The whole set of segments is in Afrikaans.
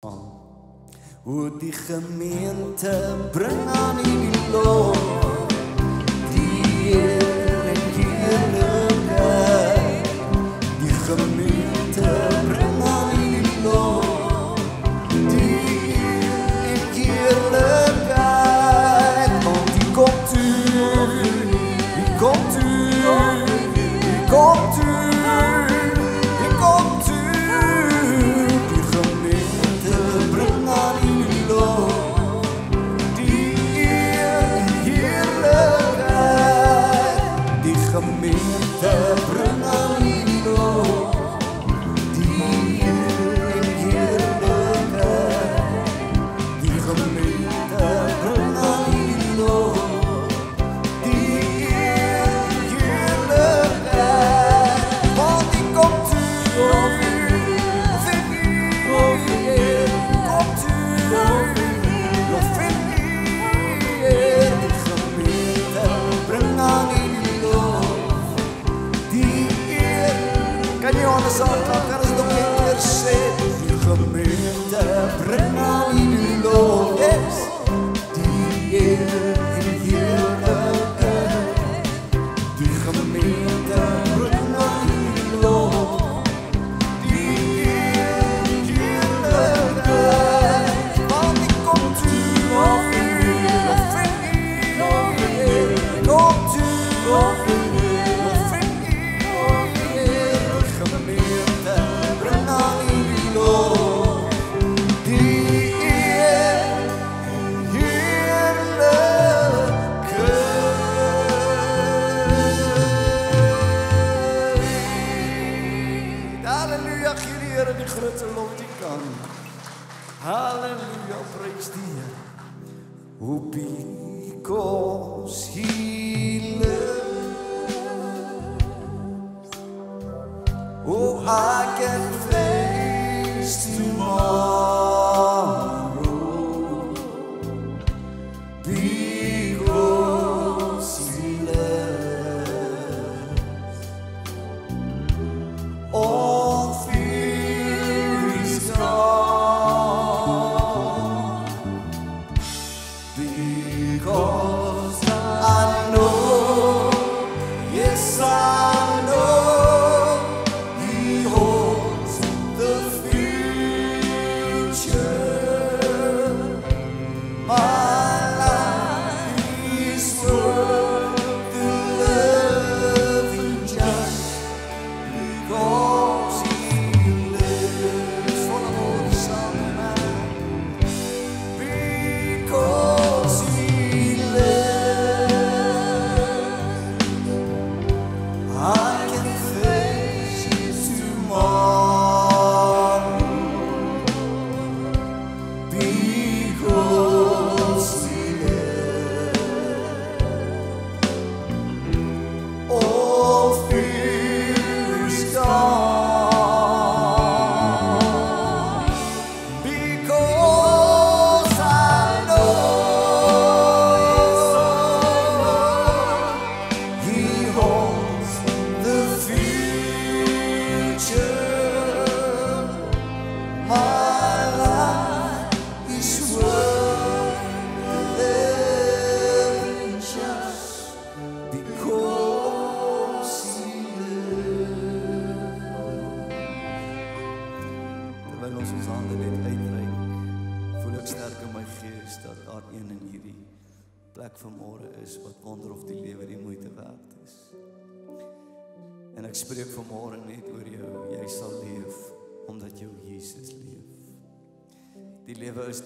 Hoe die gemeente bring aan U die lof, die eer en heerlikheid. Die gemeente bring aan U die lof, die eer en heerlikheid. Want U komt U, U komt U, U komt U.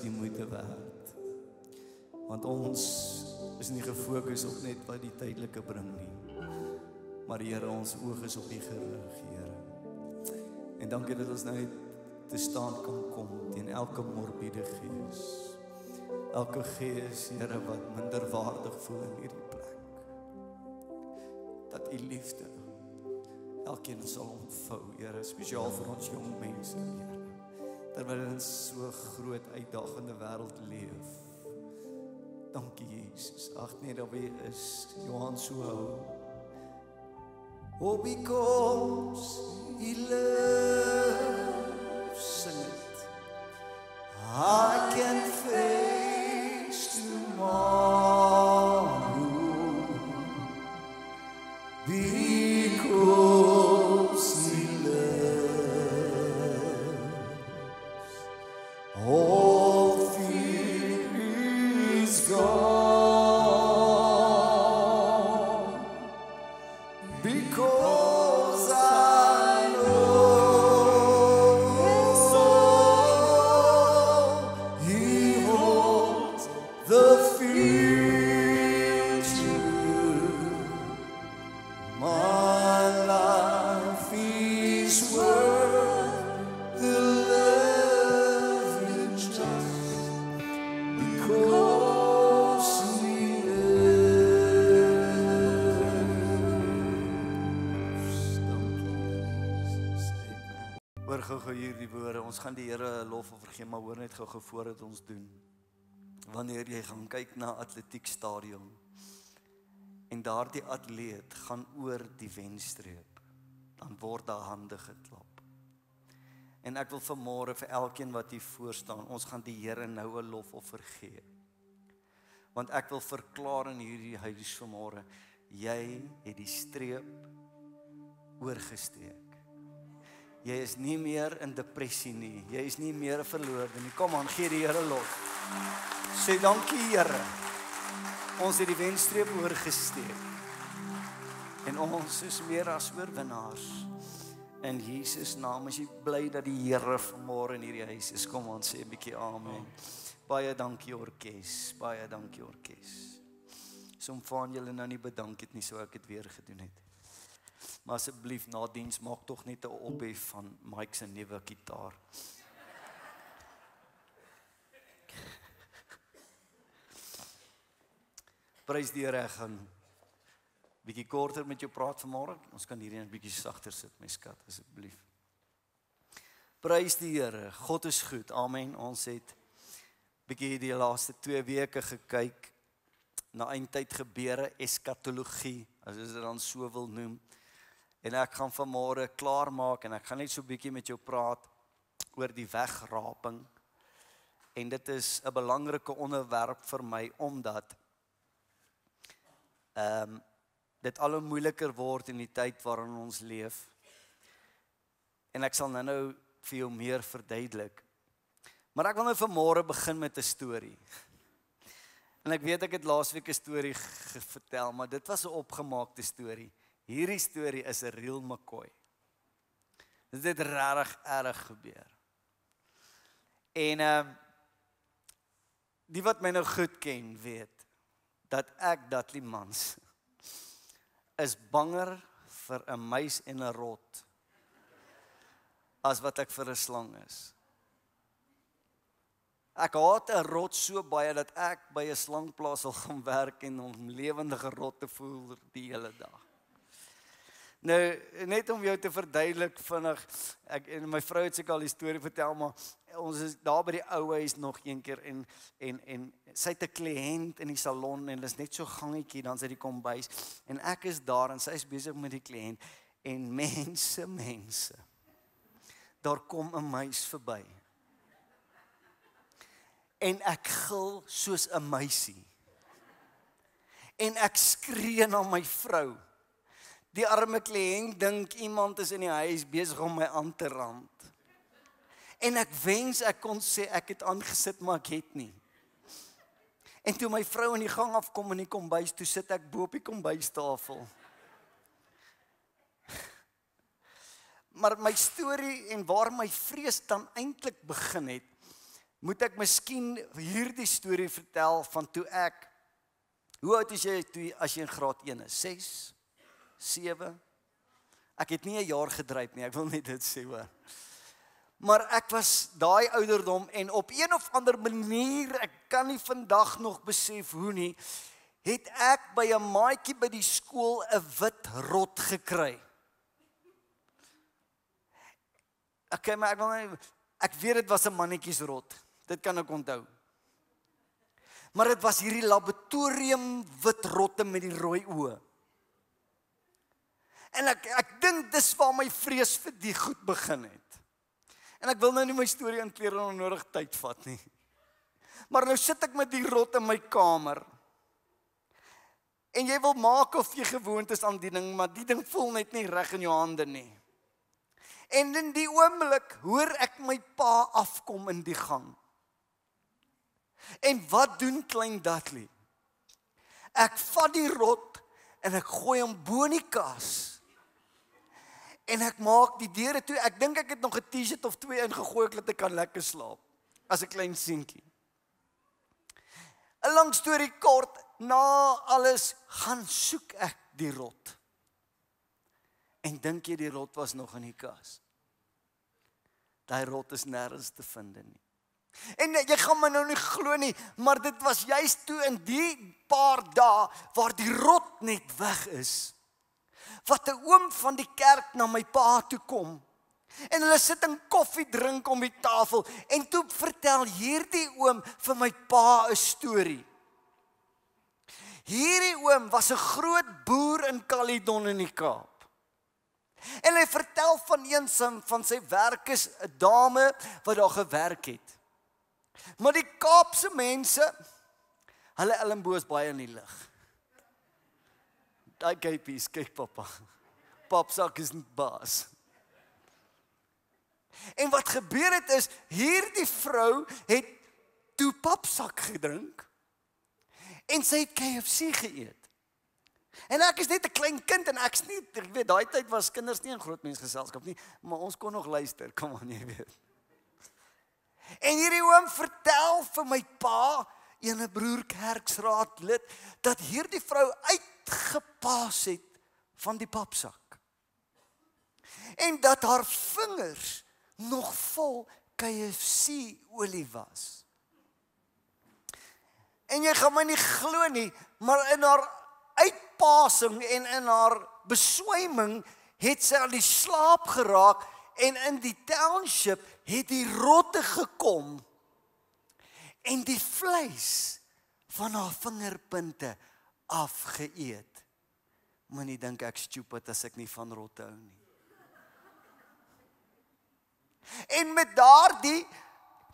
Die moeite werd. Want ons is nie gefokus op net wat die tydelike bring nie. Maar Here, ons oog is op U gerig, Here. En dankie dat ons nou net te staan kan kom teen elke morbiede gees. Elke gees, Here, wat minderwaardig voel in hierdie plek. Dat U liefde elkeen sal ontvou, Here, spesiaal vir ons jong mense, Here. Terwyl ons so groot uitdagende wêreld leef. Dankie Jesus. Ag nee, dat wie is Johan so hou. Oh, because He loves, sing it. Hoor gou hierdie woorde, ons gaan die Here lof of vergee, maar hoor net gou voordat ons doen. Wanneer jy gaan kyk na atletiekstadion en daardie atleet gaan oor die wenstreep, dan word daar hande geklap. En ek wil vanmôre vir elkeen wat hier voor staan, ons gaan die Here nou 'n lof of vergee. Want ek wil verklaar in hierdie huis vanmôre, jy het die streep oorgesteek. Jy is nie meer in depressie nie. Jy is nie meer 'n verloorde nie. Kom aan, gee die Here lof. Sê dankie Here. Ons het die wenstreep oorgesteek. En ons is meer as oorwinnaars. In Jesus naam, is jy bly dat die Here vanmôre in hierdie huis is. Kom aan, sê 'n bietjie amen. Baie dankie orkes. Baie dankie orkes. Som van julle nou nie bedank het nie, so ek het weer gedoen het. Maar asseblief na diens maak tog net 'n ophef van Mike se nuwe gitaar. Prys die Here, ek gaan bietjie korter met jou praat vanmôre. Ons kan hierdie 'n bietjie sagter sit, my skat, asseblief. Prys die Here, God is goed. Amen. Ons het bietjie die laaste 2 weke gekyk na eindtyd gebeure, eskatologie, as jy dit dan so wil noem. En ek gaan vanmôre klaar maak en ek gaan net so 'n bietjie met jou praat oor die wegraping. En dit is 'n belangrike onderwerp vir my omdat dit al hoe moeiliker word in die tyd waarin ons leef. En ek sal nou vir jou meer verduidelik. Maar ek wil nou vanmôre begin met 'n storie. En ek weet ek het laasweek 'n storie vertel, maar dit was 'n opgemaakte storie. Hierdie storie is 'n real McCoy. Dit het regtig erg gebeur. En die wat my nou goed ken, weet dat ek Dudley Mans is banger vir 'n muis en 'n rot as wat ek vir 'n slang is. Ek haat 'n rot so baie dat ek by 'n slangplaas sal gaan werk en om lewendige rotte voel die hele dag. Nou, net om jou te verduidelik vinnig, en my vrou het seker al die storie vertel, maar ons is daar by die ou huis nog een keer en sy het 'n kliënt in die salon en dit is net so gangetjie, dan sy die kombuis en ek is daar en sy is besig met die kliënt en mense, daar kom 'n muis verby. En ek gil soos 'n muisie. En ek skree na my vrou. Die arme kliënt dink iemand is in die huis besig om my aan te rand. En ek wens ek kon sê ek het aangesit, maar ek het nie. En toe my vrou in die gang afkom in die kombuis, toe sit ek bo op die kombuistafel. Maar my storie en waar my vrees dan eintlik begin het, moet ek miskien hierdie storie vertel van toe ek, hoe oud is jy toe as jy in graad 1 is? 6? 7? Ek het nie 'n jaar gedryf nie, ek wil net dit sê hoor. Maar ek was daai ouderdom en op een of ander manier, ek kan nie vandag nog besef hoe nie, het ek by 'n maatjie by die skool 'n wit rot gekry. Okay, maar ek weet dit was 'n mannetjiesrot. Dit kan ek onthou. Maar dit was hierdie laboratorium wit rotte met die rooi oë. En ek dink dis waar my vrees vir die goed begin het. En ek wil nou nie my storie inkleer en onnodig tyd vat nie. Maar nou sit ek met die rot in my kamer. En jy wil maak of jy gewoond is aan die ding, maar die ding voel net nie reg in jou hande nie. En in die oomblik hoor ek my pa afkom in die gang. En wat doen klein Dudley? Ek vat die rot en ek gooi hom bo in die kas. En ek maak die deure toe. Ek dink ek het nog 'n T-shirt of 2 ingegooi dat ek kan lekker slaap. As 'n klein seentjie. 'n Lang storie kort, na alles gaan soek ek die rot. En dink jy die rot was nog in die kas? Daai rot is nêrens te vind nie. En jy gaan my nou nie glo nie, maar dit was juist toe in die paar dae waar die rot net weg is, wat 'n oom van die kerk na my pa toe kom En hulle sit en koffie drink om die tafel. En toe vertel hierdie oom vir my pa 'n storie. Hierdie oom was 'n groot boer in Caledon in die Kaap. En hy vertel van sy werkers, 'n dame wat daar gewerk het. Maar die Kaapse mense, hulle elmboë is baie in die lug. Daai kypies, kyk pappa. Papsak is nie baas. En wat gebeur het is, hierdie vrou het toe papsak gedrink en sy het KFC geëet. En ek is net 'n klein kind en ek weet, daai tyd was kinders nie in groot mensgeselskap nie, maar ons kon nog luister, kom aan, jy weet. En hierdie oom vertel vir my pa, ene broer kerksraadlid, dat hierdie vrou uitgepaas het van die papsak. En dat haar vingers nog vol KFC olie was. En jy gaan my nie glo nie, maar in haar uitpasing en in haar beswyming het sy aan die slaap geraak en in die township het die rotte gekom en die vleis van haar vingerpunte afgeëet. Moenie dink ek stupid as ek nie van rotte hou nie. En met daardie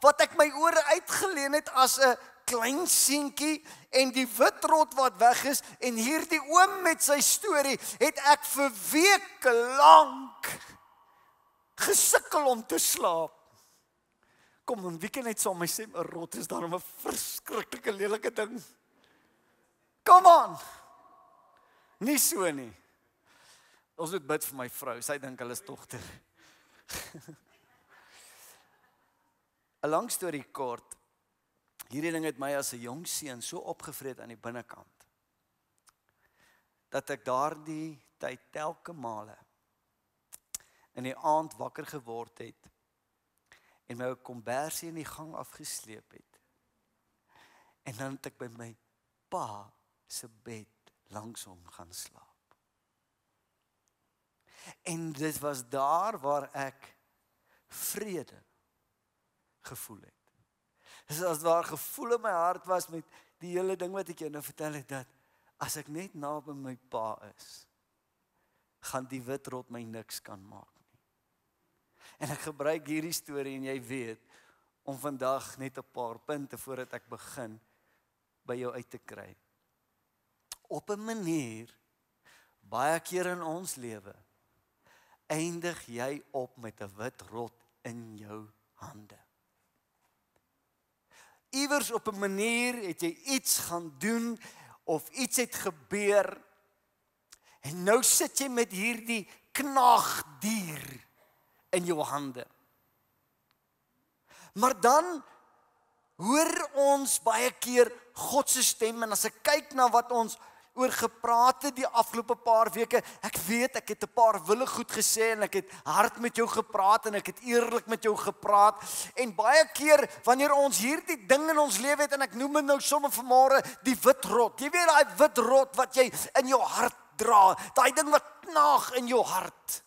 wat ek my ore uitgeleen het as 'n klein seentjie en die wit rot wat weg is en hierdie oom met sy storie het ek vir weke lank gesukkel om te slaap. Kom dan, wie kan net saam my sê 'n rot is daarom 'n verskriklike lelike ding. Kom aan. Nie so nie. Ons moet bid vir my vrou, sy dink hulle is dogter. 'n Lang storie kort. Hierdie ding het my as 'n jong seun so opgevreet aan die binnekant, dat ek daardie tyd telke male in die aand wakker geword het en my kombersie in die gang afgesleep het. En dan het ek by my pa se bed langs hom gaan slaap. En dit was daar waar ek vrede gevoel het. Dis as daar gevoel in my hart was met die hele ding wat ek jou nou vertel het, dat as ek net naby my pa is, gaan die wit rot my niks kan maak nie. En ek gebruik hierdie storie en jy weet, om vandag net 'n paar punte voordat ek begin, by jou uit te kry. Op 'n manier, baie keer in ons lewe, eindig jy op met 'n wit rot in jou hande. Iewers op 'n manier het jy iets gaan doen of iets het gebeur en nou sit jy met hierdie knaagdier in jou hande. Maar dan hoor ons baie keer God se stem en as ek kyk na wat ons oor gepraat het die afgelope paar weke, ek weet ek het 'n paar wille goed gesê en ek het hard met jou gepraat en ek het eerlik met jou gepraat en baie keer wanneer ons hierdie ding in ons lewe het en ek noem dit nou sommer vanmôre die wit rot. Jy weet daai wit rot wat jy in jou hart dra, daai ding wat knaag in jou hart.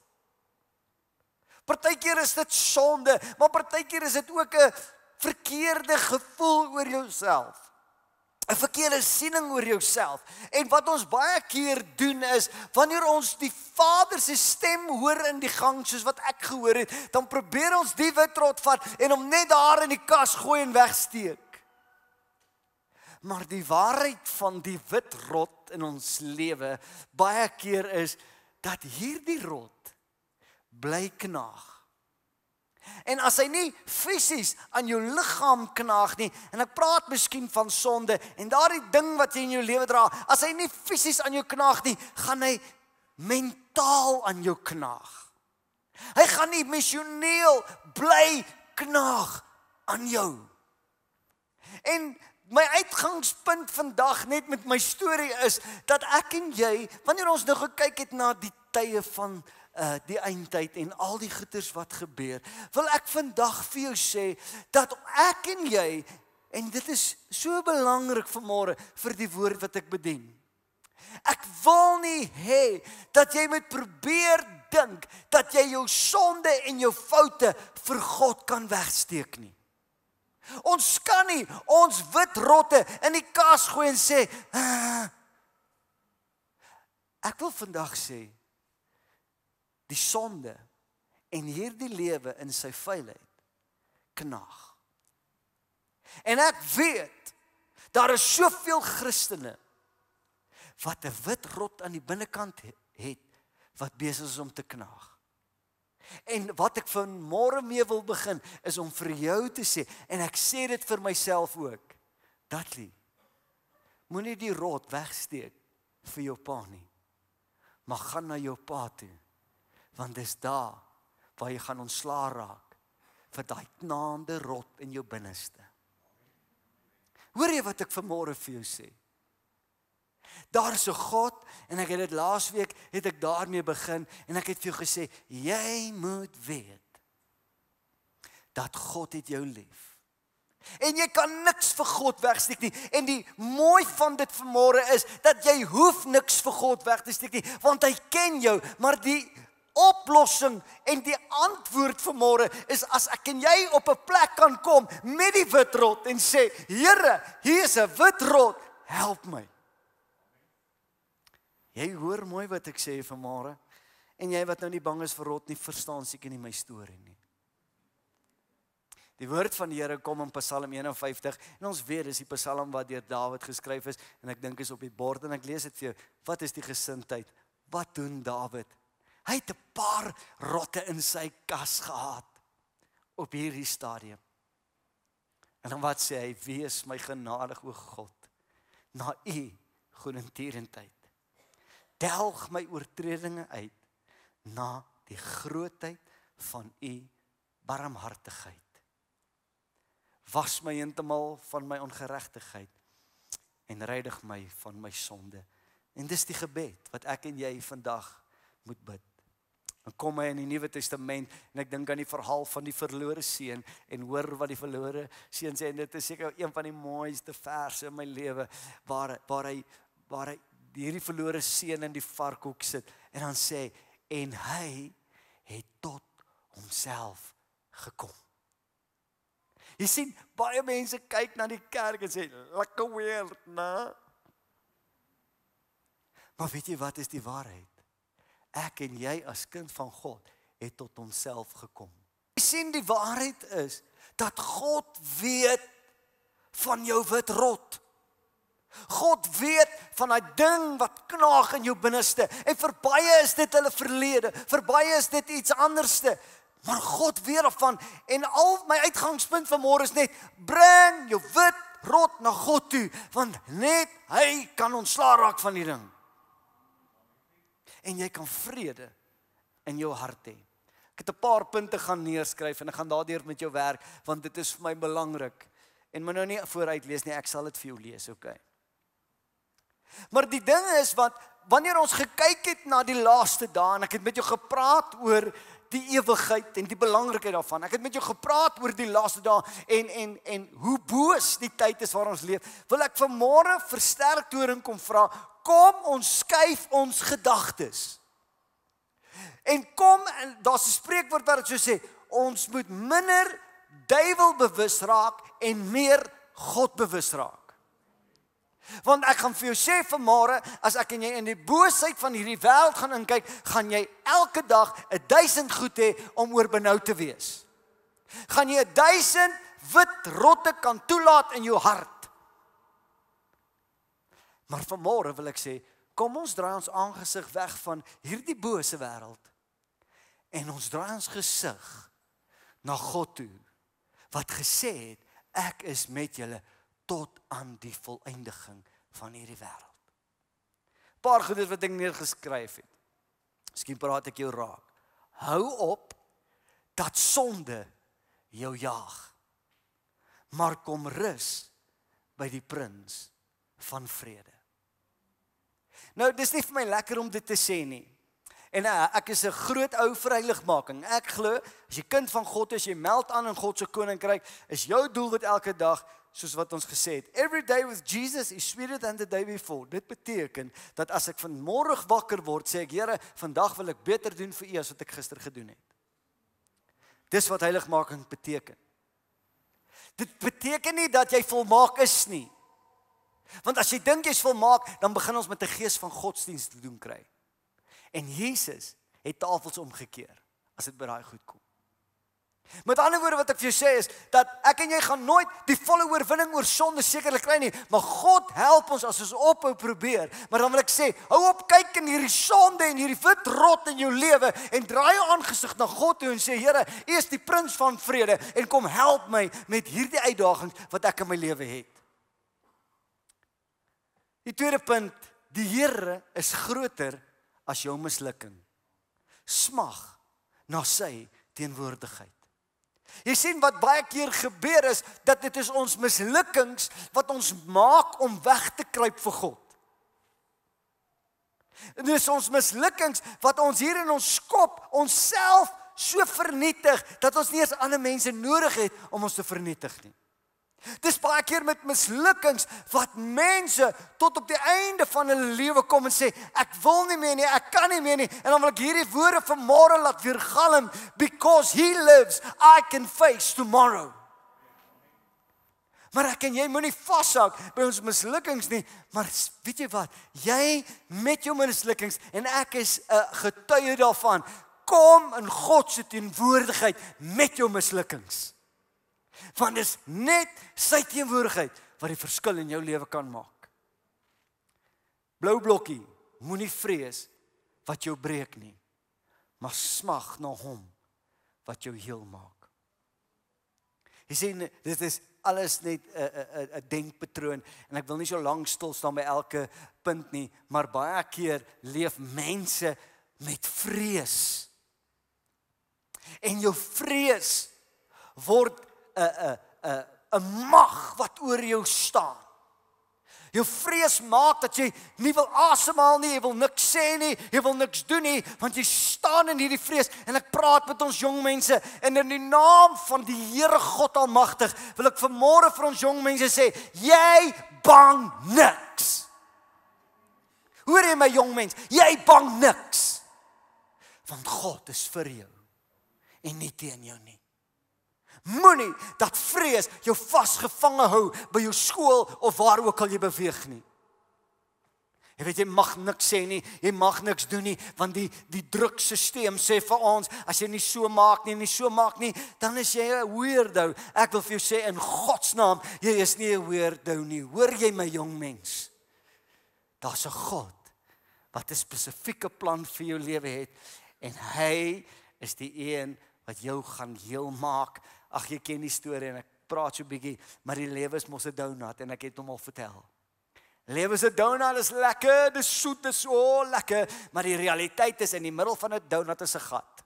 Partykeer is dit sonde, maar partykeer is dit ook 'n verkeerde gevoel oor jouself. 'n Verkeerde siening oor jouself. En wat ons baie keer doen is, wanneer ons die Vader se stem hoor in die gang, soos wat ek gehoor het, dan probeer ons die wit rot vat en hom net daar in die kas gooi en wegsteek. Maar die waarheid van die wit rot in ons lewe, baie keer is, dat hierdie rot bly knaag. En as hy nie fisies aan jou liggaam knaag nie, en ek praat miskien van sonde, en daardie ding wat jy in jou lewe dra, as hy nie fisies aan jou knaag nie, gaan hy mentaal aan jou knaag. Hy gaan emosioneel bly knaag aan jou. En my uitgangspunt vandag net met my storie is, dat ek en jy, wanneer ons nou gekyk het na die tye van die eindtyd en al die goeters wat gebeur, wil ek vandag vir jou sê, dat ek en jy, en dit is so belangrik vanmôre vir die woord wat ek bedien. Ek wil nie hê dat jy moet probeer dink dat jy jou sonde en jou foute vir God kan wegsteek nie. Ons kan nie ons wit rotte in die kas gooi en sê, ek wil vandag sê, die sonde en hierdie lewe in sy vuilheid knaag. En ek weet, daar is soveel Christene wat 'n wit rot aan die binnekant het, wat besig is om te knaag. En wat ek vanmôre mee wil begin, is om vir jou te sê, en ek sê dit vir myself ook, Dudley, moenie die rot wegsteek vir jou pa nie, maar gaan na jou pa toe, want dis daar, waar jy gaan ontslaa raak, vir daai knaande rot in jou binneste. Hoor jy wat ek vanmôre vir jou sê? Daar is 'n God, en ek het dit laasweek, het ek daarmee begin, en ek het vir jou gesê, jy moet weet, dat God het jou lief. En jy kan niks vir God wegsteek nie, en die mooi van dit vanmôre is, dat jy hoef niks vir God weg te steek nie, want hy ken jou, maar die oplossing en die antwoord vanmôre is, as ek en jy op 'n plek kan kom, met die wit rot, en sê, Here, hier is 'n wit rot, help my. Jy hoor mooi wat ek sê vanmôre, en jy wat nou nie bang is vir rot nie, verstaan seker nie my storie nie. Die woord van die Here kom in Psalm 51, en ons weet, dis die Psalm wat deur Dawid geskryf is, en ek dink is op die bord, en ek lees dit vir jou, wat is die gesindheid? Wat doen Dawid? Hy het 'n paar rotte in sy kas gehad, op hierdie stadium. En dan wat sê hy? Wees my genadig, o God, na u goedertierenheid. Delg my oortredinge uit, na die grootheid van u barmhartigheid. Was my heeltemal van my ongeregtigheid, en reinig my van my sonde. En dis die gebed, wat ek en jy vandag moet bid. Dan kom hy in die Nuwe Testament, en ek dink aan die verhaal van die verlore seun, en hoor wat die verlore seun sê, en dit is seker een van die mooiste verse in my lewe, waar hy hierdie verlore seun in die varkhoek sit, en dan sê, en hy het tot homself gekom. Jy sien, baie mense kyk na die kerk en sê, lekker weird, né? Maar weet jy wat is die waarheid? Ek en jy as kind van God het tot onsself gekom. Jy sien, die waarheid is dat God weet van jou wit rot. God weet van daai ding wat knaag in jou binneste. En vir baie is dit hulle verlede, vir baie is dit iets anderste. Maar God weet daarvan, en al my uitgangspunt vanmôre is net, bring jou wit rot na God toe, want net hy kan ontslaa raak van die ding. En jy kan vrede in jou hart hê. Ek het 'n paar punte gaan neerskryf, en ek gaan daardeur met jou werk, want dit is vir my belangrik. En moet nou nie vooruit lees nie, ek sal dit vir jou lees, okay? Maar die ding is, wat wanneer ons gekyk het na die laaste dae, en ek het met jou gepraat oor die ewigheid en die belangrikheid daarvan. Ek het met jou gepraat oor die laaste dae en hoe boos die tyd is waar ons leef. Wil ek vanmôre versterk toring kom vra, kom ons skuif ons gedagtes. En kom, en daar's 'n spreekwoord wat dit so sê, ons moet minder duiwel bewus raak en meer God bewus raak. Want ek gaan vir jou sê vanmôre, as ek en jy in die boosheid van hierdie wêreld gaan inkyk, gaan jy elke dag 1000 goed hê om oor benou te wees. Gaan jy 1000 wit rotte kan toelaat in jou hart. Maar vanmôre wil ek sê, kom ons draai ons aangesig weg van hierdie bose wêreld, en ons draai ons gesig na God toe, wat gesê het, ek is met julle tot aan die volëindiging van hierdie wêreld. Paar goedes wat ek neergeskryf het. Miskien praat ek jou raak. Hou op dat sonde jou jaag, maar kom rus by die prins van vrede. Nou, dis nie vir my lekker om dit te sê nie. En ek is 'n groot ou vir heiligmaking. Ek glo, as jy kind van God is, jy meld aan in God se koninkryk, is jou doelwit elke dag, soos wat ons gesê het, every day with Jesus is sweeter than the day before. Dit beteken, dat as ek vanmôre wakker word, sê ek, Here, vandag wil ek beter doen vir U as wat ek gister gedoen het. Dis wat heiligmaking beteken. Dit beteken nie dat jy volmaak is nie. Want as jy dink jy's volmaak, dan begin ons met 'n gees van godsdienst te doen kry. En Jesus het tafels omgekeer, as dit by daai goed kom. Met ander woorde wat ek vir jou sê is, dat ek en jy gaan nooit die volle oorwinning oor sonde sekerlik kry nie, maar God help ons as ons ophou probeer. Maar dan wil ek sê, hou op kyk in hierdie sonde en hierdie wit rot in jou lewe en draai jou aangesig na God toe en sê, Here, U is die prins van vrede en kom help my met hierdie uitdagings wat ek in my lewe het. Die tweede punt, die Here is groter as jou mislukking. Smag na sy teenwoordigheid. Jy sien wat baie keer gebeur is, dat dit is ons mislukkings wat ons maak om weg te kruip vir God. Dit is ons mislukkings wat ons hier in ons kop, onsself so vernietig, dat ons nie eens ander mense nodig het om ons te vernietig nie. Dis baie keer met mislukkings wat mense tot op die einde van hulle lewe kom en sê, ek wil nie meer nie, ek kan nie meer nie, en dan wil ek hierdie woorde vanmôre laat weergalm, because He lives, I can face tomorrow. Maar ek en jy moenie vashou by ons mislukkings nie, maar weet jy wat, jy met jou mislukkings, en ek is 'n getuie daarvan, kom in God se teenwoordigheid met jou mislukkings. Want dit is net sy teenwoordigheid wat die verskil in jou lewe kan maak. Blou blokkie, moenie vrees wat jou breek nie, maar smag na hom wat jou heel maak. Jy sien, dit is alles net 'n denkpatroon en ek wil nie so lank stil staan by elke punt nie, maar baie keer leef mense met vrees. En jou vrees word 'n mag wat oor jou staan. Jou vrees maak dat jy nie wil asemhaal nie, jy wil niks sê nie, jy wil niks doen nie, want jy staan in hierdie vrees. En ek praat met ons jong mense, en in die naam van die Here God Almagtig, wil ek vanmôre vir ons jong mense sê, jy bang niks. Hoor jy my jong mens, jy bang niks. Want God is vir jou, en nie teen jou nie. Moenie dat vrees jou vasgevange hou by jou skool of waar ook al jy beweeg nie. Jy weet, jy mag niks sê nie, jy mag niks doen nie, want die drukstelsel sê vir ons, as jy nie so maak nie, dan is jy 'n weirdo. Ek wil vir jou sê, in God se naam, jy is nie 'n weirdo nie. Hoor jy my jong mens? Daar's 'n God wat 'n spesifieke plan vir jou lewe het, en hy is die een wat jou gaan heel maak. Ag, jy ken die storie en ek praat so 'n bietjie, maar die lewe is mos 'n donut en ek het hom al vertel. Lewe is 'n donut, is lekker, dis soet, dis so lekker, maar die realiteit is in die middel van 'n donut is 'n gat.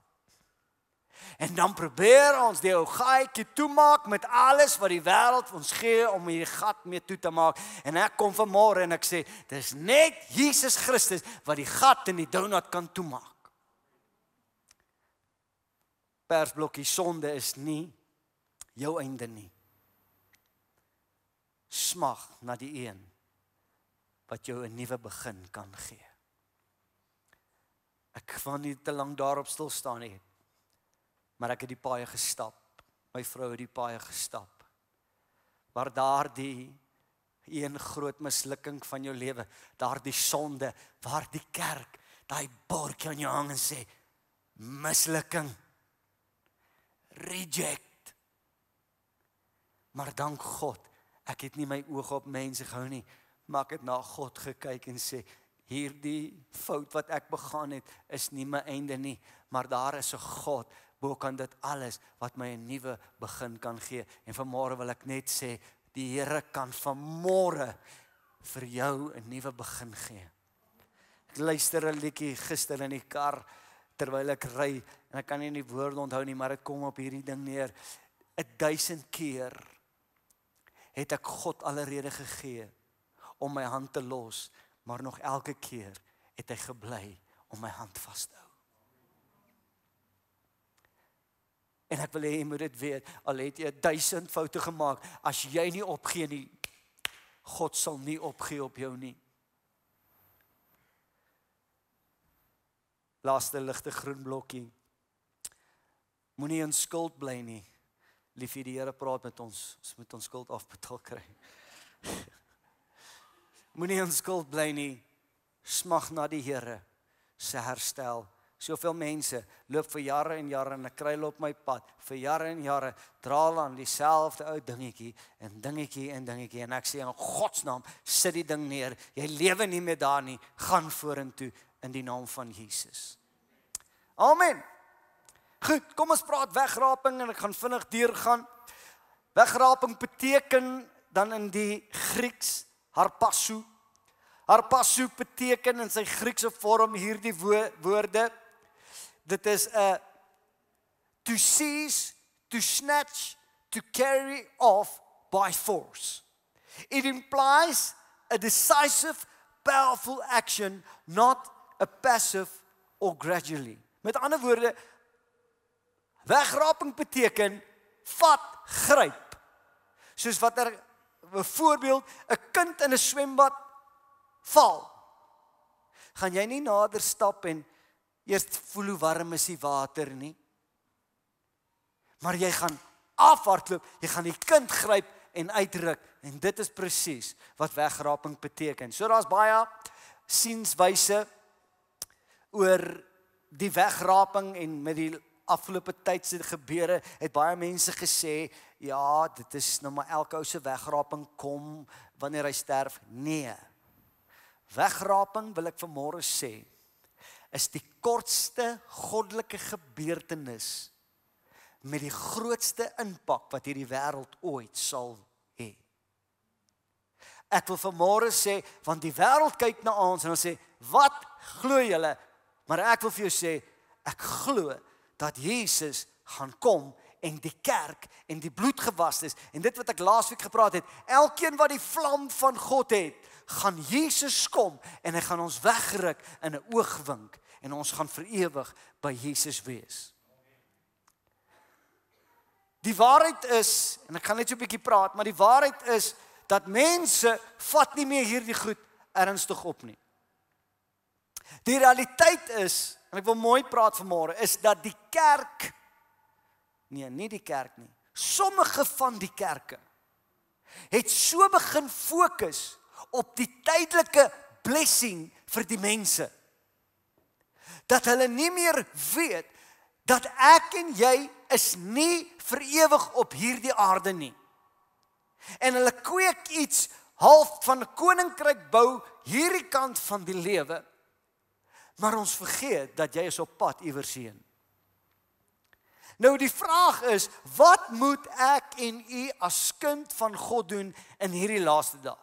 En dan probeer ons die ou gaatjie toemaak met alles wat die wêreld ons gee om hierdie gat mee toe te maak. En ek kom vanmôre en ek sê, dis net Jesus Christus wat die gat in die donut kan toemaak. Persblokkie, sonde is nie jou einde nie. Smag na die een wat jou 'n nuwe begin kan gee. Ek wil nie te lank daarop stil staan nie, maar ek het die paaie gestap. My vrou het die paaie gestap. Maar daardie een groot mislukking van jou lewe, daardie sonde, waar die kerk daai bordjie aan jou hang en sê, mislukking, reject. Maar dank God, ek het nie my oog op mense gehou nie, maar ek het na God gekyk en sê, hierdie fout wat ek begaan het, is nie my einde nie, maar daar is 'n God, bo kan dit alles, wat my 'n nuwe begin kan gee. En vanmôre wil ek net sê, die Here kan vanmôre vir jou 'n nuwe begin gee. Ek luister 'n liedjie gister in die kar, terwyl ek ry, en ek kan nie die woorde onthou nie, maar dit kom op hierdie ding neer, 1000 keer het ek God alrede gegee om my hand te los, maar nog elke keer het hy gebly om my hand vas te hou. En ek wil hê jy moet dit weet, al het jy 1000 foute gemaak, as jy nie opgee nie, God sal nie opgee op jou nie. Laaste ligte groen blokkie. Moenie in skuld bly nie. Liefie, die Here praat met ons moet ons skuld afbetaal kry. Moenie in skuld bly nie. Smag na die Here se herstel. Soveel mense loop vir jare en jare en ek kry hulle op my pad. Vir jare en jare draal aan dieselfde ou dingetjie en dingetjie en dingetjie en ek sê in God se naam, sit die ding neer. Jy lewe nie meer daar nie. Gaan vorentoe in die naam van Jesus. Amen. Goed, kom ons praat wegraping en ek gaan vinnig deurgaan. Wegraping beteken dan in die Grieks harpazo. Harpazo beteken in sy Griekse vorm hierdie woorde. Dit is to seize, to snatch, to carry off by force. It implies a decisive, powerful action, not a passive or gradually. Met ander woorde, wegraping beteken vat, gryp. Soos wat byvoorbeeld 'n kind in 'n swembad val. Gaan jy nie nader stap en eers voel hoe warm is die water nie. Maar jy gaan afhardloop, jy gaan die kind gryp en uitruk. En dit is presies wat wegraping beteken. So daar's baie sienswyse oor die wegraping en met die afgelope tyd se gebeure het baie mense gesê, ja, dit is nou maar elke ou se wegraping kom wanneer hy sterf. Nee. Wegraping, wil ek vanmôre sê, is die kortste goddelike gebeurtenis met die grootste impak wat hierdie wêreld ooit sal hê. Ek wil vanmôre sê, want die wêreld kyk na ons en hulle sê, wat glo julle? Maar ek wil vir jou sê, ek glo dat Jesus gaan kom en die kerk en die bloedgewastes en dit wat ek laasweek gepraat het, elkeen wat die vlam van God het, gaan Jesus kom en hy gaan ons wegruk in 'n oogwink en ons gaan vir ewig by Jesus wees. Die waarheid is, en ek gaan net so 'n bietjie praat, maar die waarheid is dat mense vat nie meer hierdie goed ernstig op nie. Die realiteit is, en ek wil mooi praat vanmôre, is dat die kerk, nee, nie die kerk nie, sommige van die kerke het so begin fokus op die tydelike blessing vir die mense, dat hulle nie meer weet dat ek en jy is nie vir ewig op hierdie aarde nie. En hulle kweek iets half van 'n koninkryk bou hierdie kant van die lewe, maar ons vergeet dat jy is op pad iewers heen. Nou die vraag is, wat moet ek en u as kind van God doen in hierdie laaste dag?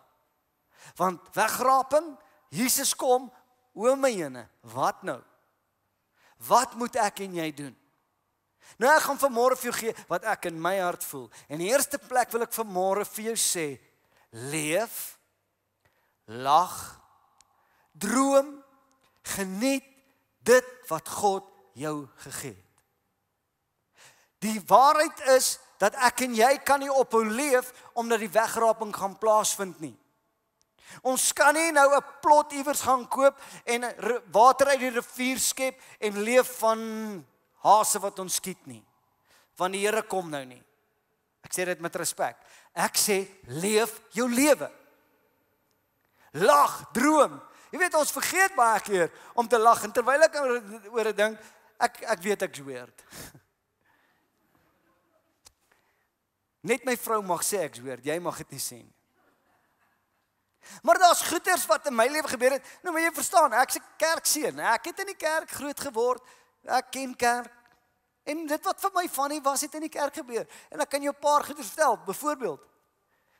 Want wegraping, Jesus kom, o my jene, wat nou? Wat moet ek en jy doen? Nou ek gaan vanmôre vir jou gee wat ek in my hart voel. En die eerste plek wil ek vanmôre vir jou sê, leef, lag, droom, geniet dit wat God jou gegee het. Die waarheid is dat ek en jy kan nie ophou leef omdat die wegraping gaan plaasvind nie. Ons kan nie nou 'n plot iewers gaan koop en water uit die rivier skep en leef van hase wat ons skiet nie. Want die Here kom nou nie. Ek sê dit met respek. Ek sê leef jou lewe. Lag, droom. Jy weet ons vergeet baie keer om te lag en terwyl ek oor dit dink, ek weet ek's weird. Net my vrou mag sê ek's weird, jy mag dit nie sê nie. Maar daar's goeters wat in my lewe gebeur het. Nou moet jy verstaan, ek's 'n kerkseun. Ek het in die kerk groot geword. Ek ken kerk. En dit wat vir my funny was, het in die kerk gebeur. En ek kan jou 'n paar goeters vertel. Byvoorbeeld,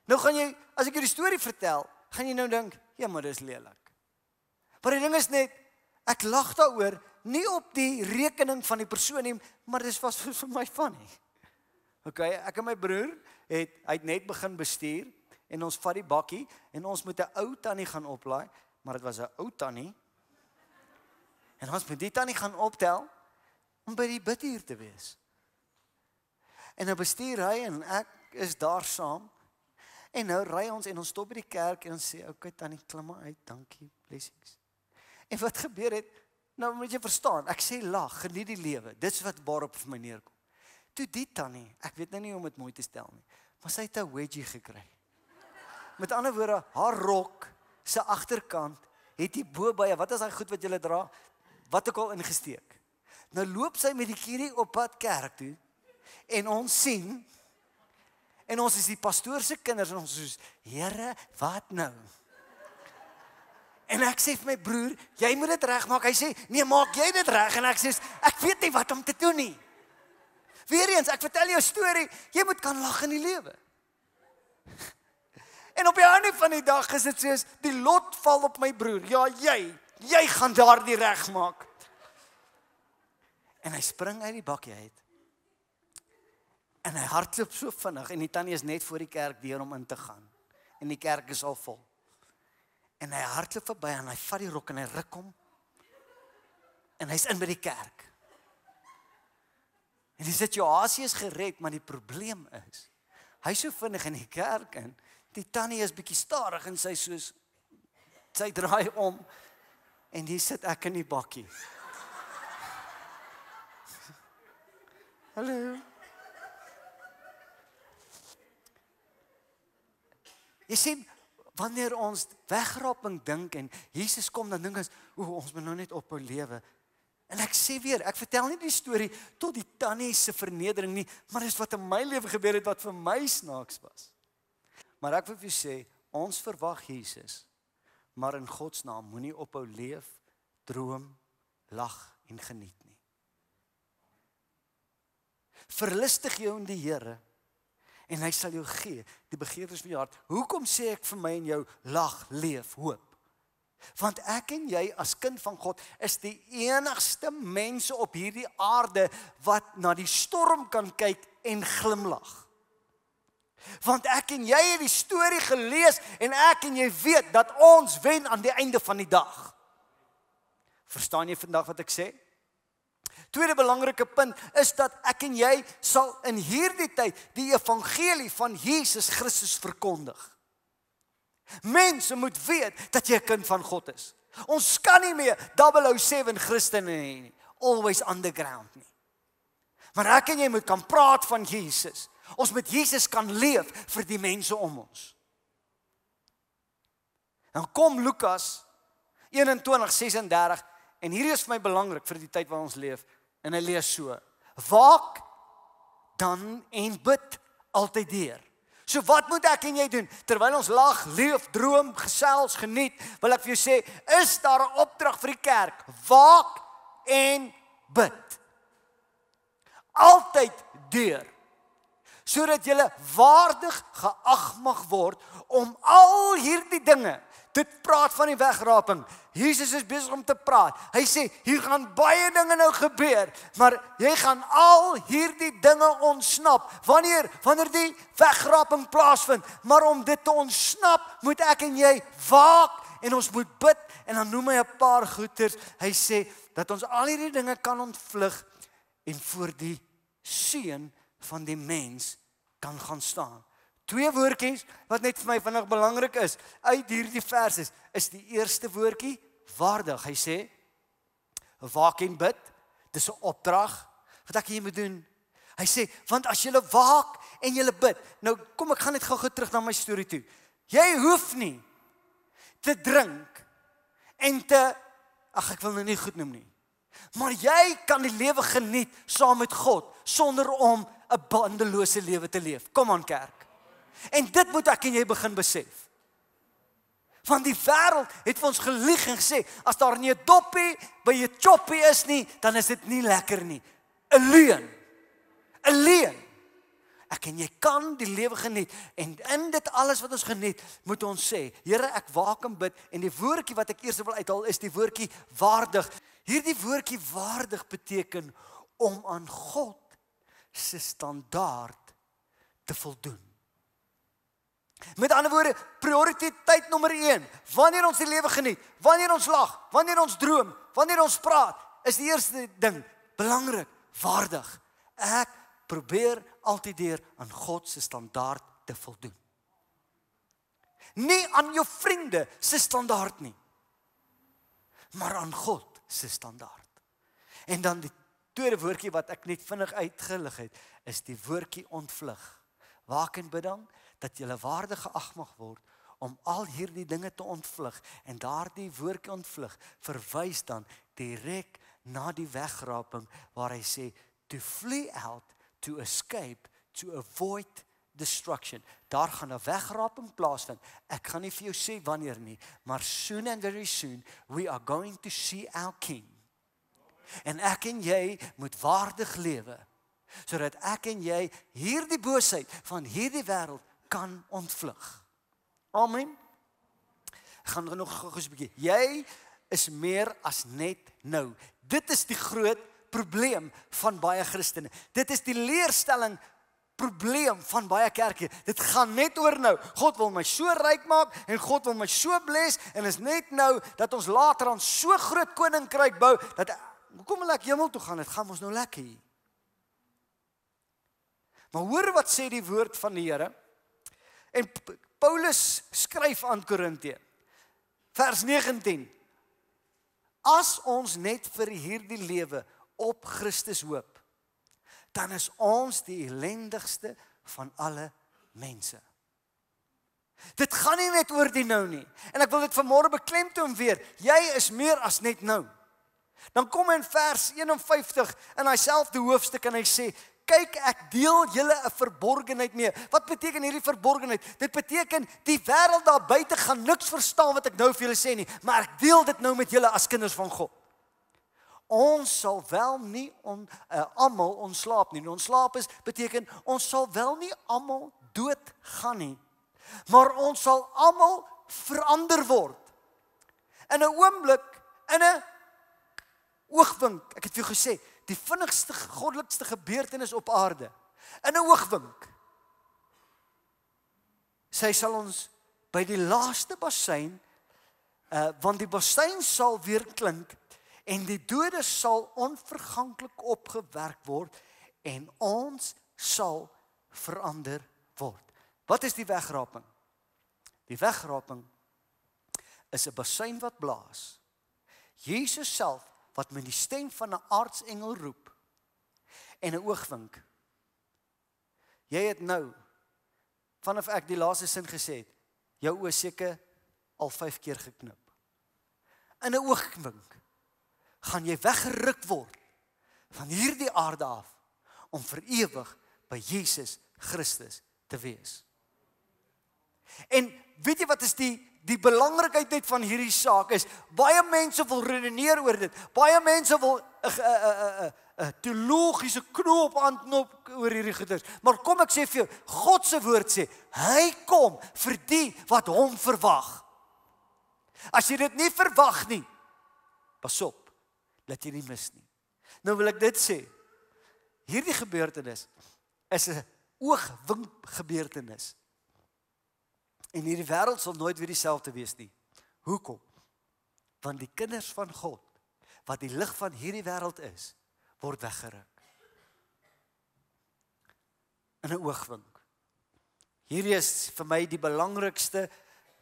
nou gaan jy, as ek jou die storie vertel, gaan jy nou dink, ja, maar dis lelik. Maar die ding is net, ek lag daaroor, nie op die rekening van die persoon nie, maar dit was vir my funny. Okay, ek en my broer hy het net begin bestuur en ons vat die bakkie en ons moet 'n ou tannie gaan oplaai, maar dit was 'n ou tannie. En ons moet die tannie gaan optel om by die bidhuur te wees. En nou bestuur hy en ek is daar saam. En nou ry ons en ons stop by die kerk en ons sê, okay Tannie, klim maar uit, dankie, blessings. En wat gebeur het, nou moet jy verstaan, ek sê lag, geniet die lewe, dit is wat waarop vir my neerkom. Toe die Tannie, ek weet nou nie om dit mooi te stel nie, maar sy het 'n wedgie gekry. Met ander woorde, haar rok se agterkant het die bobaie, wat is daai goed wat jy dra, wat ook al ingesteek. Nou loop sy met die kierie op pad kerk toe, en ons sien, en ons is die pastoor se kinders, en ons soos, Here, wat nou? En ek sê vir my broer, jy moet dit regmaak. Hy sê, nee, maak jy dit reg? En ek sê, ek weet nie wat om te doen nie. Weereens, ek vertel jou 'n storie, jy moet kan lag in die lewe. En op die einde van die dag is dit soos, die lot val op my broer. Ja, jy gaan daardie regmaak. En hy spring uit die bakkie uit. En hy hardloop so vinnig, en die tannie is net voor die kerk deur om in te gaan. En die kerk is al vol. En hy hardloop verby, en hy vat die rok, en hy ruk hom. En hy's in by die kerk. En die situasie is gered, maar die probleem is, hy so vinnig in die kerk in, die tannie is bietjie stadig, en sy draai om, en hier sit ek in die bakkie. Hallo. Jy sien, wanneer ons wegraping dink en Jesus kom, dan dink ons moet nou net ophou lewe. En ek sê weer, ek vertel nie die storie tot die tannie se vernedering nie, maar dis wat in my lewe gebeur het wat vir my snaaks was. Maar ek wil vir jou sê, ons verwag Jesus, maar in God se naam moenie ophou leef, droom, lag en geniet nie. Verlustig jou in die Here, en hy sal jou gee, die begeertes van jou hart. Hoekom sê ek vir my en jou, lag, leef, hoop? Want ek en jy as kind van God is die enigste mense op hierdie aarde wat na die storm kan kyk en glimlag. Want ek en jy het die storie gelees en ek en jy weet dat ons wen aan die einde van die dag. Verstaan jy vandag wat ek sê? Tweede belangrike punt is dat ek en jy sal in hierdie tyd die evangelie van Jesus Christus verkondig. Mense moet weet dat jy 'n kind van God is. Ons kan nie meer 007 Christene nie, always underground nie. Maar ek en jy moet kan praat van Jesus. Ons moet Jesus kan leef vir die mense om ons. Dan kom Lukas 21:36 en hierdie is vir my belangrik vir die tyd waarin ons leef. En hy lees so: waak dan en bid altyd deur. So wat moet ek en jy doen? Terwyl ons lag, leef, droom, gesels, geniet, wil ek vir jou sê, is daar 'n opdrag vir die kerk. Waak en bid. Altyd deur. Sodat jy waardig geag mag word om al hierdie dinge, dit praat van die wegraping. Jesus is besig om te praat. Hy sê, hier gaan baie dinge nou gebeur, maar jy gaan al hierdie dinge ontsnap. Wanneer die wegraping plaasvind. Maar om dit te ontsnap, moet ek en jy waak en ons moet bid. En dan noem hy 'n paar goeters. Hy sê, dat ons al hierdie dinge kan ontvlug en voor die seun van die mens kan gaan staan. Twee woordjies wat net vir my vinnig belangrik is uit hierdie vers is die eerste woordjie waardig. Hy sê waak en bid. Dis 'n opdrag wat ek hier moet doen. Hy sê want as jy waak en jy bid. Nou kom ek gaan net gou terug na my storie toe. Jy hoef nie te drink en ek wil nou nie goed noem nie. Maar jy kan die lewe geniet saam met God sonder om 'n bandelose lewe te leef. Kom aan kerk. En dit moet ek en jy begin besef. Want die wêreld het vir ons gelieg en gesê, as daar nie 'n doppie by 'n choppie is nie, dan is dit nie lekker nie. 'n leuen. Ek en jy kan die lewe geniet. En in dit alles wat ons geniet, moet ons sê, Here, ek waak en bid. En die woordjie wat ek eers wil uithaal is die woordjie waardig. Hierdie woordjie waardig beteken om aan God se standaard te voldoen. Met ander woorde, prioriteit nommer 1, wanneer ons die lewe geniet, wanneer ons lag, wanneer ons droom, wanneer ons praat, is die eerste ding belangrik, waardig. Ek probeer altyd deur aan God se standaard te voldoen. Nie aan jou vriende se standaard nie, maar aan God se standaard. En dan die tweede woordjie wat ek net vinnig uitgelig het, is die woordjie ontvlug. Waak en bid dan dat jy waardig geag mag word om al hierdie dinge te ontvlug, en daardie woordjie ontvlug verwys dan direk na die wegraping waar hy sê to flee out, to escape, to avoid destruction. Daar gaan 'n wegraping plaasvind. Ek gaan nie vir jou sê wanneer nie, maar soon and very soon we are going to see our King. En ek en jy moet waardig lewe, sodat ek en jy hierdie boosheid van hierdie wêreld kan ontvlug. Amen. Ek gaan nog gou 'n bietjie. Jy is meer as net nou. Dit is die groot probleem van baie Christene. Dit is die leerstelling probleem van baie kerke. Dit gaan net oor nou. God wil my so ryk maak en God wil my so bless en is net nou dat ons later aan so groot koninkryk bou dat hoekom wil ek hemel toe gaan? Dit gaan ons nou lekker hier. Maar hoor wat sê die woord van die Here. En Paulus skryf aan Korintië. Vers 19. As ons net vir hierdie lewe op Christus hoop, dan is ons die ellendigste van alle mense. Dit gaan nie net oor die nou nie. En ek wil dit vanmôre beklemtoon weer. Jy is meer as net nou. Dan kom hy in vers 51 in hy selfde hoofstuk en hy sê, kyk, ek deel julle 'n verborgenheid mee. Wat beteken hierdie verborgenheid? Dit beteken die wêreld daar buite gaan niks verstaan wat ek nou vir julle sê nie, maar ek deel dit nou met julle as kinders van God. Ons sal wel nie almal ontslaap nie. Ontslaap beteken ons sal wel nie almal dood gaan nie, maar ons sal almal verander word. In 'n oomblik, in 'n oogwink, ek het vir jou gesê, die vinnigste, goddelikste gebeurtenis op aarde, in 'n oogwink. Sy sal ons by die laaste bassein, want die bassein sal weer klink, en die dode sal onverganklik opgewerk word, en ons sal verander word. Wat is die wegraping? Die wegraping is 'n bassein wat blaas. Jesus self wat met die stem van 'n aartsengel roep en 'n oogwink. Jy het nou, vanaf ek die laaste sin gesê het, jou oë seker al 5 keer geknip. In 'n oogwink gaan jy weggeruk word van hierdie aarde af om vir ewig by Jesus Christus te wees. En weet jy wat is die belangrikheid net van hierdie saak is, baie mense wil redeneer oor dit. Baie mense wil 'n teologiese knoop aanknop oor hierdie goeders. Maar kom ek sê vir jou, God se woord sê, hy kom vir die wat hom verwag. As jy dit nie verwag nie, pas op, dat jy nie mis nie. Nou wil ek dit sê, hierdie gebeurtenis is 'n oogwink gebeurtenis. En hierdie wêreld sal nooit weer dieselfde wees nie. Hoekom? Want die kinders van God, wat die lig van hierdie wêreld is, word weggeruk. In 'n oogwink. Hierdie is vir my die belangrikste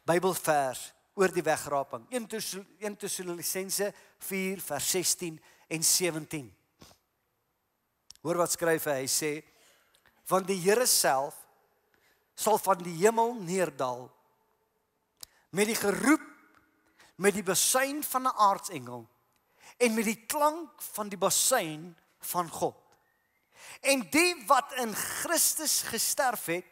Bybelvers oor die wegraping. 1 Tessalonisense 4 vers 16 en 17. Hoor wat skryf hy sê, want die Here self sal van die hemel neerdal met die geroep, met die bassein van 'n aartsengel en met die klank van die bassein van God. En die wat in Christus gesterf het,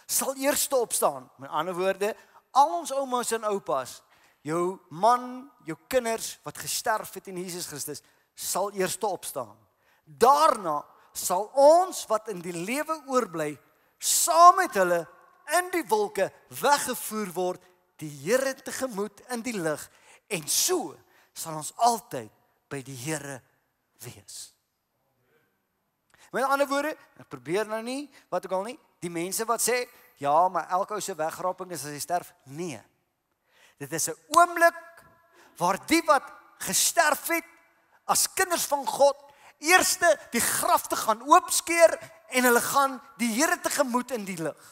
sal eerste opstaan. Met ander woorde, al ons oumas en oupas, jou man, jou kinders wat gesterf het in Jesus Christus, sal eerste opstaan. Daarna sal ons wat in die lewe oorbly, saam met hulle in die wolke weggevoer word, die Here tegemoet in die lig, en so sal ons altyd by die Here wees. Met ander woorde, ek probeer nou nie, wat ook al nie, die mense wat sê, ja, maar elke ou se wegraping is as hy sterf, nee. Dit is 'n oomblik waar die wat gesterf het, as kinders van God, eerste die graf te gaan oopskeer en hulle gaan die Here tegemoet in die lig.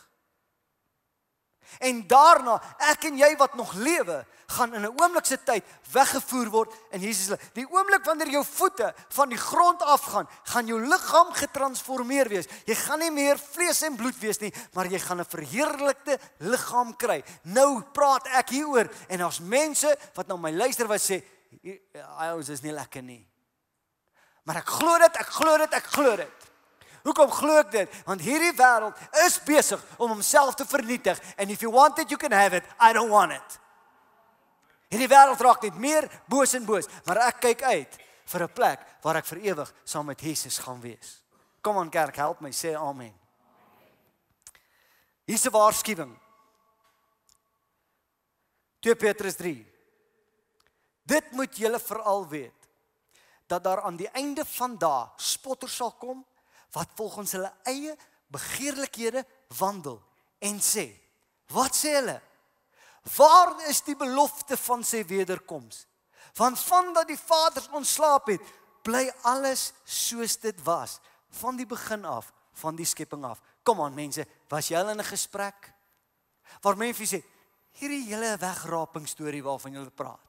En daarna, ek en jy wat nog lewe, gaan in 'n oomblik se tyd weggevoer word in Jesus se lig. Die oomblik wanneer jou voete van die grond afgaan, gaan jou liggaam getransformeer wees. Jy gaan nie meer vlees en bloed wees nie, maar jy gaan 'n verheerlikte liggaam kry. Nou praat ek hieroor en daar's mense wat na my luister wat sê, "Ons is nie lekker nie." Maar ek glo dit. Hoekom glo ek dit? Want hierdie wêreld is besig om homself te vernietig. And if you want it, you can have it. I don't want it. Hierdie wêreld raak net meer boos en boos. Maar ek kyk uit vir 'n plek waar ek vir ewig saam met Jesus gaan wees. Kom aan kerk, help my, sê amen. Hier's 'n waarskuwing. 2 Petrus 3. Dit moet julle veral weet, dat daar aan die einde van dae spotters sal kom, wat volgens hulle eie begeerlikhede wandel en sê, wat sê hulle? Waar is die belofte van sy wederkoms? Want vandat die vaders ontslaap het, bly alles soos dit was, van die begin af, van die skepping af. Kom aan mense, was jy al in 'n gesprek waar mense sê, hierdie hele wegraping storie waarvan julle praat.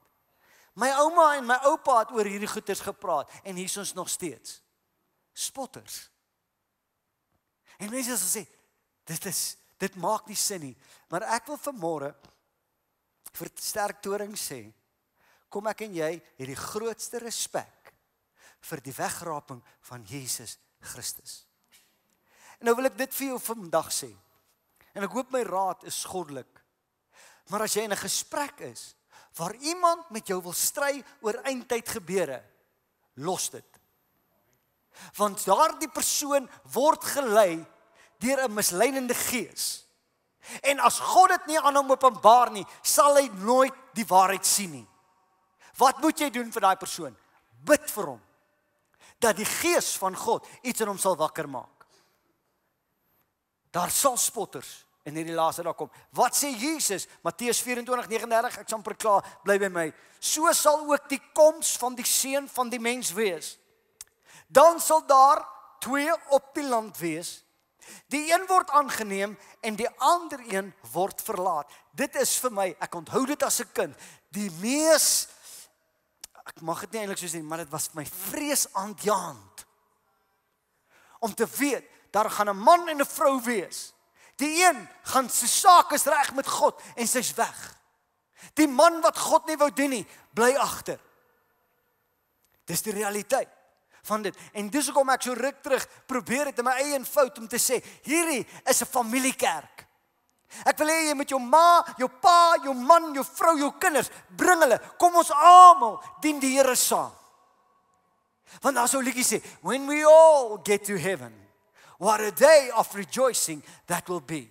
My ouma en my oupa het oor hierdie goeters gepraat en hier is ons nog steeds. Spotters. En mense sê, dit maak nie sin nie. Maar ek wil vanmôre vir sterk toring sê, kom ek en jy het die grootste respek vir die wegraping van Jesus Christus. En nou wil ek dit vir jou vandag sê. En ek hoop my raad is goddelik. Maar as jy in 'n gesprek is waar iemand met jou wil stry oor eindtyd gebeure, los dit. Want daardie persoon word gelei deur 'n misleidende gees. En as God dit nie aan hom openbaar nie, sal hy nooit die waarheid sien nie. Wat moet jy doen vir daai persoon? Bid vir hom, dat die gees van God iets in hom sal wakker maak. Daar sal spotters in hierdie laaste dag kom. Wat sê Jesus? Matteus 24:39, ek sal amper klaar, bly by my. So sal ook die koms van die seun van die mens wees. Dan sal daar 2 op die land wees. Die een word aangeneem en die ander een word verlaat. Dit is vir my, ek onthou dit as 'n kind, die mees, ek mag dit nie eintlik so sê, maar dit was vir my vreesaanjaend. Om te weet, daar gaan 'n man en 'n vrou wees. Die een gaan sy saak is reg met God en sy's weg. Die man wat God nie wou dien nie, bly agter. Dis die realiteit van dit. En dis hoekom ek so ruk terug probeer het in my eie fout om te sê, hierdie is 'n familiekerk. Ek wil hê jy met jou ma, jou pa, jou man, jou vrou, jou kinders, bring hulle. Kom ons almal dien die Here saam. Want daar sou liedjie sê, when we all get to heaven, what a day of rejoicing that will be.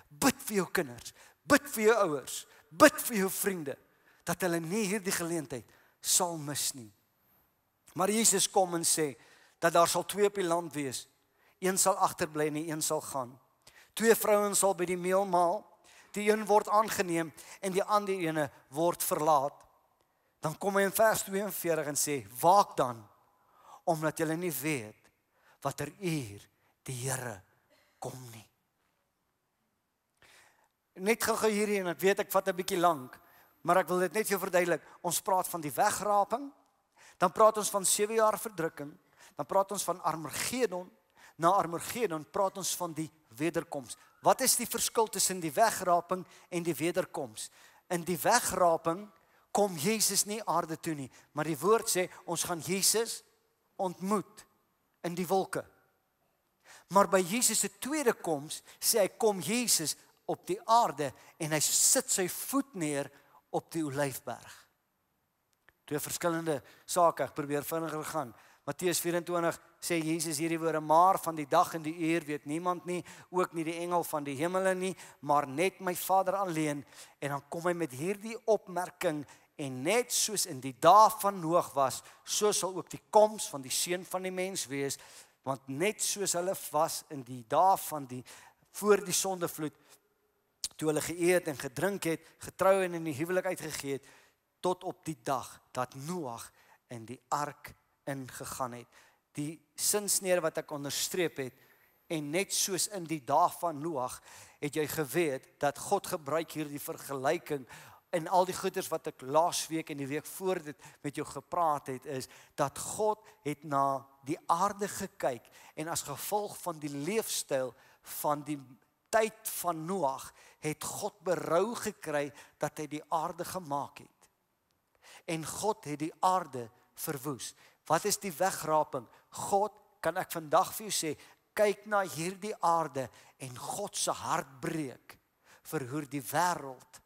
Bid vir jou kinders, bid vir jou ouers, bid vir jou vriende, dat hulle nie hierdie geleentheid sal mis nie. Maar Jesus kom en sê, dat daar sal 2 op die land wees. Een sal agterbly en die een sal gaan. 2 vrouens sal by die meelmaal, die een word aangeneem en die ander ene word verlaat. Dan kom hy in vers 42 en sê, waak dan, omdat julle nie weet watter uur die Here kom nie. Net gou hierdie en ek weet ek vat 'n bietjie lank, maar ek wil dit net vir jou verduidelik. Ons praat van die wegraping, dan praat ons van 7 jaar verdrukking, dan praat ons van Armagedon, na Armagedon praat ons van die wederkoms. Wat is die verskil tussen die wegraping en die wederkoms? In die wegraping kom Jesus nie aarde toe nie, maar die woord sê, ons gaan Jesus ontmoet in die wolke. Maar by Jesus se tweede koms sê hy, kom Jesus op die aarde en hy sit sy voet neer op die Olyfberg. 2 verskillende sake, ek probeer vinniger gaan. Matteus 24 sê Jesus hierdie woorde, maar van die dag en die uur weet niemand nie, ook nie die engel van die hemele nie, maar net my Vader alleen. En dan kom hy met hierdie opmerking, en net soos in die dae van Noag was, so sal ook die koms van die seun van die mens wees, want net soos hulle was in die dae van voor die sondevloed, toe hulle geëet en gedrink het, getrou en in die huwelik uitgegee het, tot op die dag dat Noag in die ark ingegaan het. Die sinsnede wat ek onderstreep het, En net soos in die dae van Noag, het jy geweet dat God gebruik hierdie vergelyking en al die goeders wat ek laasweek en die week voor dit met jou gepraat het, is dat God het na die aarde gekyk en as gevolg van die leefstyl van die tyd van Noag, het God berou gekry dat hy die aarde gemaak het. En God het die aarde verwoes. Wat is die wegraping? God, kan ek vandag vir jou sê, kyk na hierdie aarde en God se hart breek vir hoe die wêreld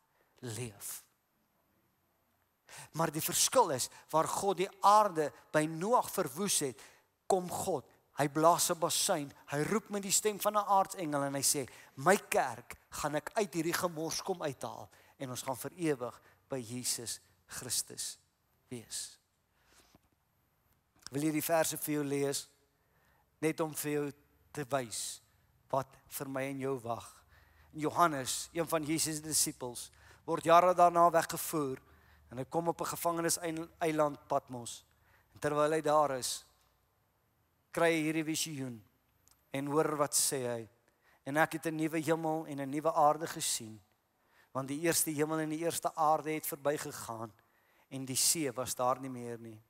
leef. Maar die verskil is, waar God die aarde by Noag verwoes het, kom God, hy blaas 'n basuin, hy roep met die stem van 'n aartsengel en hy sê, my kerk gaan ek uit hierdie gemors kom uithaal en ons gaan vir ewig by Jesus Christus wees. Wil jy die verse vir jou lees, net om vir jou te wys wat vir my en jou wag. Johannes, een van Jesus se disippels, word jare daarna weggevoer en hy kom op 'n gevangeniseiland Patmos. En terwyl hy daar is, kry hy hierdie visioen en hoor wat sê hy. En ek het 'n nuwe hemel en 'n nuwe aarde gesien, want die eerste hemel en die eerste aarde het verbygegaan en die see was daar nie meer nie.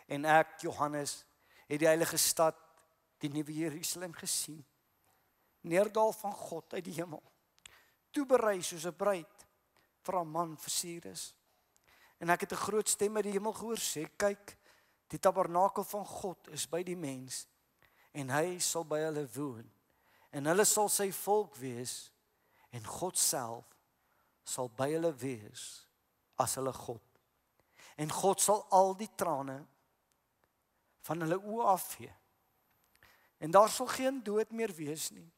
En ek, Johannes, het die heilige stad, die nuwe Jerusalem gesien, neerdal van God uit die hemel, toeberei soos 'n bruid vir 'n man versier is. En ek het 'n groot stem uit die hemel gehoor sê, kyk, die tabernakel van God is by die mens, en hy sal by hulle woon, en hulle sal sy volk wees, en God self sal by hulle wees as hulle God. En God sal al die trane van hulle oë afvee. En daar sal geen dood meer wees nie.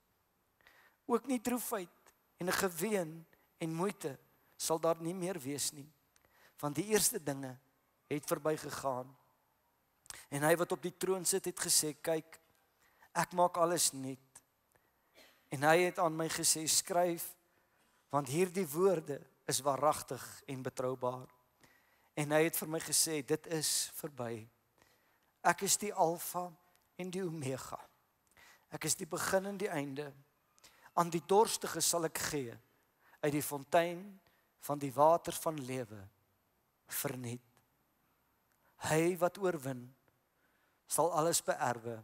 Ook nie droefheid en 'n geween en moeite sal daar nie meer wees nie. Want die eerste dinge het verbygegaan. En hy wat op die troon sit het gesê, kyk, ek maak alles nuut. En hy het aan my gesê, skryf, want hierdie woorde is waaragtig en betroubaar. En hy het vir my gesê, dit is verby. Ek is die Alfa en die Omega. Ek is die begin en die einde. Aan die dorstige sal ek gee uit die fontein van die water van lewe verniet. Hy wat oorwin sal alles beerwe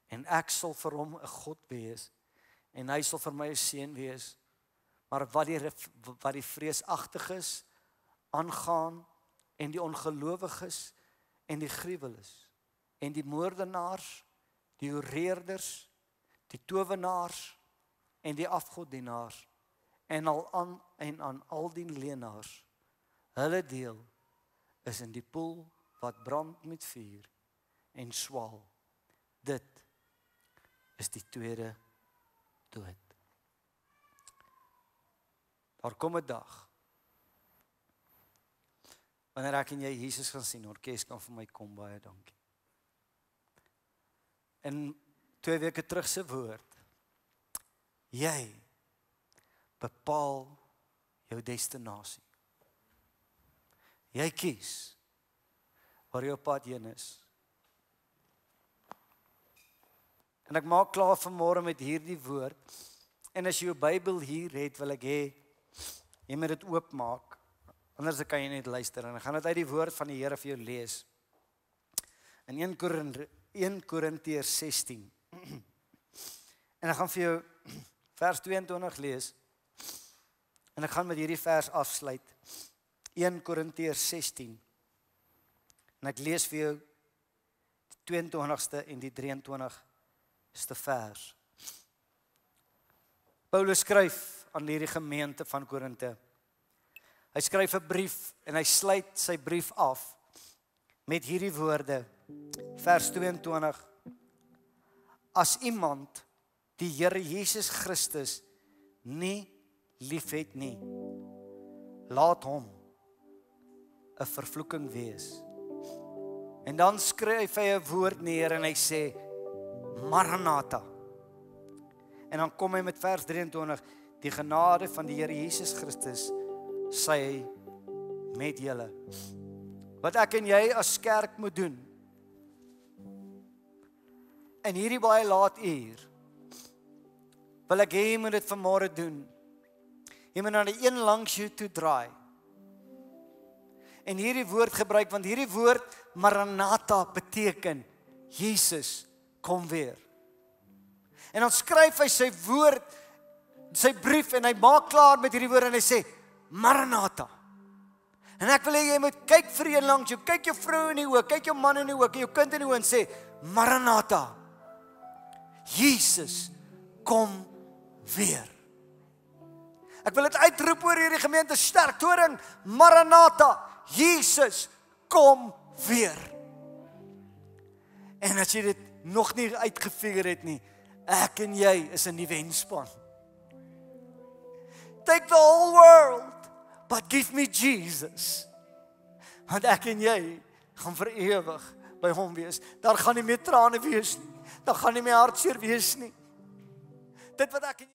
en ek sal vir hom 'n God wees en hy sal vir my 'n seun wees. Maar wat die vreesagtiges aangaan en die ongelowiges en die gruweles en die moordenaars, die hoereerders, die towenaars en die afgoddienaars en aan al die leenaars, hulle deel is in die poel wat brand met vuur en swaal. Dit is die tweede dood. Daar kom 'n dag wanneer ek en jy Jesus gaan sien. Orkes kan vir my kom, baie dankie. En 2 weke terug se woord, jy bepaal jou destinasie. Jy kies waar jou pad heen is. En ek maak klaar vanmôre met hierdie woord. En as jy jou Bybel hier het, wil ek hê jy moet dit oopmaak. Anders kan jy net luister en ek gaan dit uit die woord van die Here vir jou lees. In 1 Korintiërs 16. En ek gaan vir jou vers 22 lees. En ek gaan met hierdie vers afsluit. 1 Korintiërs 16. En ek lees vir jou die 22ste en die 23ste vers. Paulus skryf aan hierdie gemeente van Korinte. Hy skryf 'n brief en hy sluit sy brief af met hierdie woorde. Vers 22. As iemand die Here Jesus Christus nie liefhet nie, laat hom 'n vervloeking wees. En dan skryf hy 'n woord neer en hy sê Maranatha. En dan kom hy met vers 23, die genade van die Here Jesus Christus sy met julle. Wat ek en jy as kerk moet doen in hierdie baie laat uur wil ek hê jy moet dit vanmôre doen. Jy moet na die een langs jou toe draai. En hierdie woord gebruik, want hierdie woord Maranatha beteken Jesus kom weer. En dan skryf hy sy woord, sy brief en hy maak klaar met hierdie woord en hy sê Maranatha. En ek wil hê jy moet kyk vir een langs jou, kyk jou vrou in die oë, kyk jou man in die oë, kyk jou kind in die oë en sê Maranatha. Jesus kom weer. Ek wil dit uitroep oor hierdie gemeente sterk toring, Maranatha, Jesus kom weer. En as jy dit nog nie uitgefigure het nie, ek en jy is in die wenspan. Take the whole world, but give me Jesus. Want ek en jy gaan vir ewig by hom wees. Daar gaan nie meer trane wees nie. Daar gaan nie meer hartseer wees nie. Dit wat ek